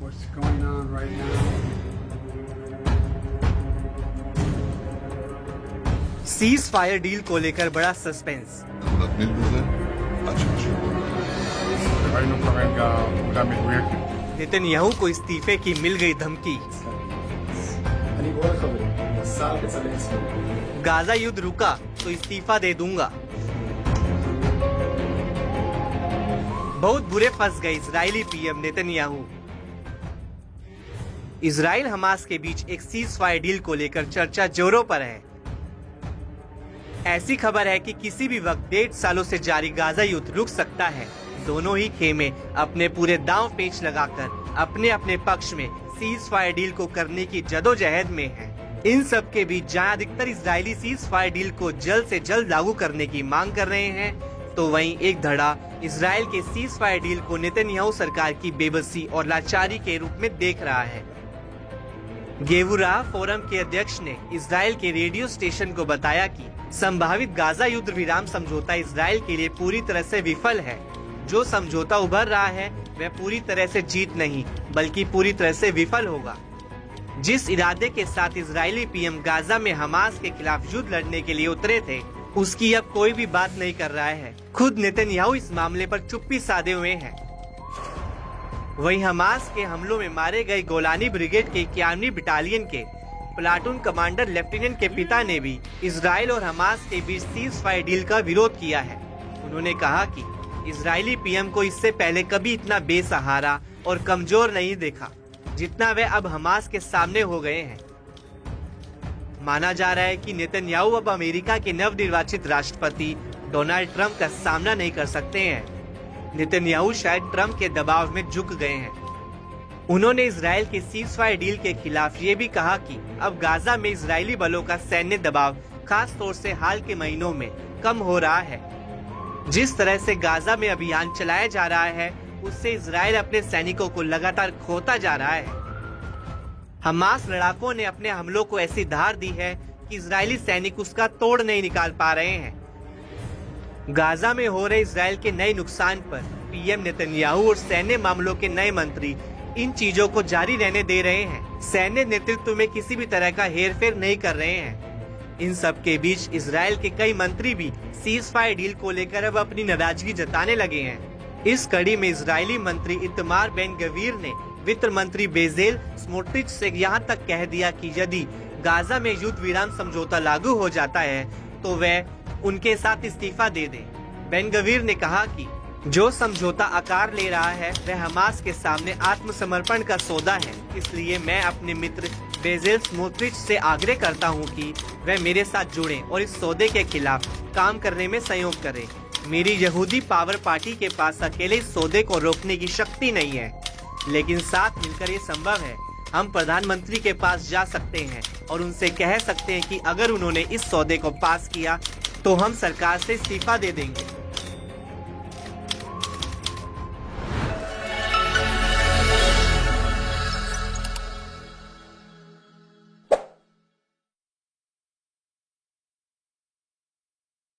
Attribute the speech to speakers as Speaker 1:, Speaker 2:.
Speaker 1: what's going on right now.
Speaker 2: Cease fire deal को लेकर बड़ा सस्पेंस।
Speaker 3: נתמיד בזה עד שמשהו.
Speaker 1: ראינו כרגע פעולה מדויקת.
Speaker 2: नेतन्याहू को इस्तीफे की मिल गई धमकी।
Speaker 4: אני קורא לחברים, השר בצלאל סמוטריץ'
Speaker 2: गाजा युद्ध रुका तो इस्तीफा दे दूंगा। बहुत बुरे फंस गए Israeli PM Netanyahu. Israel Hamas के बीच एक सीज फायर डील को लेकर चर्चा जोरों पर है। ऐसी खबर है कि किसी भी वक्त 1.5 सालों से जारी गाजा युद्ध रुक सकता है। दोनों ही खेमे अपने पूरे दांव पेच लगाकर अपने अपने पक्ष में सीज फायर डील को करने की जदोजहद में हैं। इन सब के बीच जहां अधिकतर इजरायली सीज फायर डील को जल्द से जल्द लागू करने की मांग कर रहे हैं, तो वहीं एक धड़ा इजराइल के सीज फायर डील को नेतन्याहू सरकार की बेबसी और लाचारी के रूप में देख रहा है। गेवुरा फोरम के अध्यक्ष ने इजराइल के रेडियो स्टेशन को बताया कि संभावित गाजा युद्ध विराम समझौता इजराइल के लिए पूरी तरह से विफल है। जो समझौता उभर रहा है वह पूरी तरह से जीत नहीं बल्कि पूरी तरह से विफल होगा। जिस इरादे के साथ इजरायली पीएम गाजा में हमास के खिलाफ युद्ध लड़ने के लिए उतरे थे, उसकी अब कोई भी बात नहीं कर रहा है। खुद नेतन्याहू इस मामले पर चुप्पी साधे हुए हैं। वहीं हमास के हमलों में मारे गए गोलानी ब्रिगेड के 91वीं बटालियन के प्लाटून कमांडर लेफ्टिनेंट के पिता ने भी इजराइल और हमास के बीच सीज फायर डील का विरोध किया है। उन्होंने कहा कि इजरायली पीएम को इससे पहले कभी इतना बेसहारा और कमजोर नहीं देखा जितना वे अब हमास के सामने हो गए हैं। माना जा रहा है कि नेतन्याहू अब अमेरिका के नवनिर्वाचित राष्ट्रपति डोनाल्ड ट्रंप का सामना नहीं कर सकते हैं। नेतन्याहू शायद ट्रंप के दबाव में झुक गए हैं। उन्होंने इजराइल के सीज फायर डील के खिलाफ ये भी कहा कि अब गाजा में इजरायली बलों का सैन्य दबाव खास तौर से हाल के महीनों में कम हो रहा है। जिस तरह से गाजा में अभियान चलाया जा रहा है, उससे इजराइल अपने सैनिकों को लगातार खोता जा रहा है। हमास लड़ाकों ने अपने हमलों को ऐसी धार दी है कि इजरायली सैनिक उसका तोड़ नहीं निकाल पा रहे हैं। गाजा में हो रहे इजराइल के नए नुकसान पर पीएम नेतन्याहू और सैन्य मामलों के नए मंत्री इन चीजों को जारी रहने दे रहे हैं। सैन्य नेतृत्व में किसी भी तरह का हेरफेर नहीं कर रहे हैं। इन सब के बीच इजराइल के कई मंत्री भी सीज फायर डील को लेकर अब अपनी नाराजगी जताने लगे हैं। इस कड़ी में इजरायली मंत्री इतमार बेन गवीर ने वित्त मंत्री बेजेल स्मोट्रिच से यहाँ तक कह दिया कि यदि गाजा में युद्ध विराम समझौता लागू हो जाता है तो वह उनके साथ इस्तीफा दे दें। बेन गवीर ने कहा कि जो समझौता आकार ले रहा है वह हमास के सामने आत्मसमर्पण का सौदा है। इसलिए मैं अपने मित्र बेजेल स्मोट्रिच से आग्रह करता हूं कि वह मेरे साथ जुड़ें और इस सौदे के खिलाफ काम करने में सहयोग करें। मेरी यहूदी पावर पार्टी के पास अकेले इस सौदे को रोकने की शक्ति नहीं है, लेकिन साथ मिलकर ये संभव है। हम प्रधानमंत्री के पास जा सकते हैं और उनसे कह सकते हैं कि अगर उन्होंने इस सौदे को पास किया तो हम सरकार से इस्तीफा दे देंगे।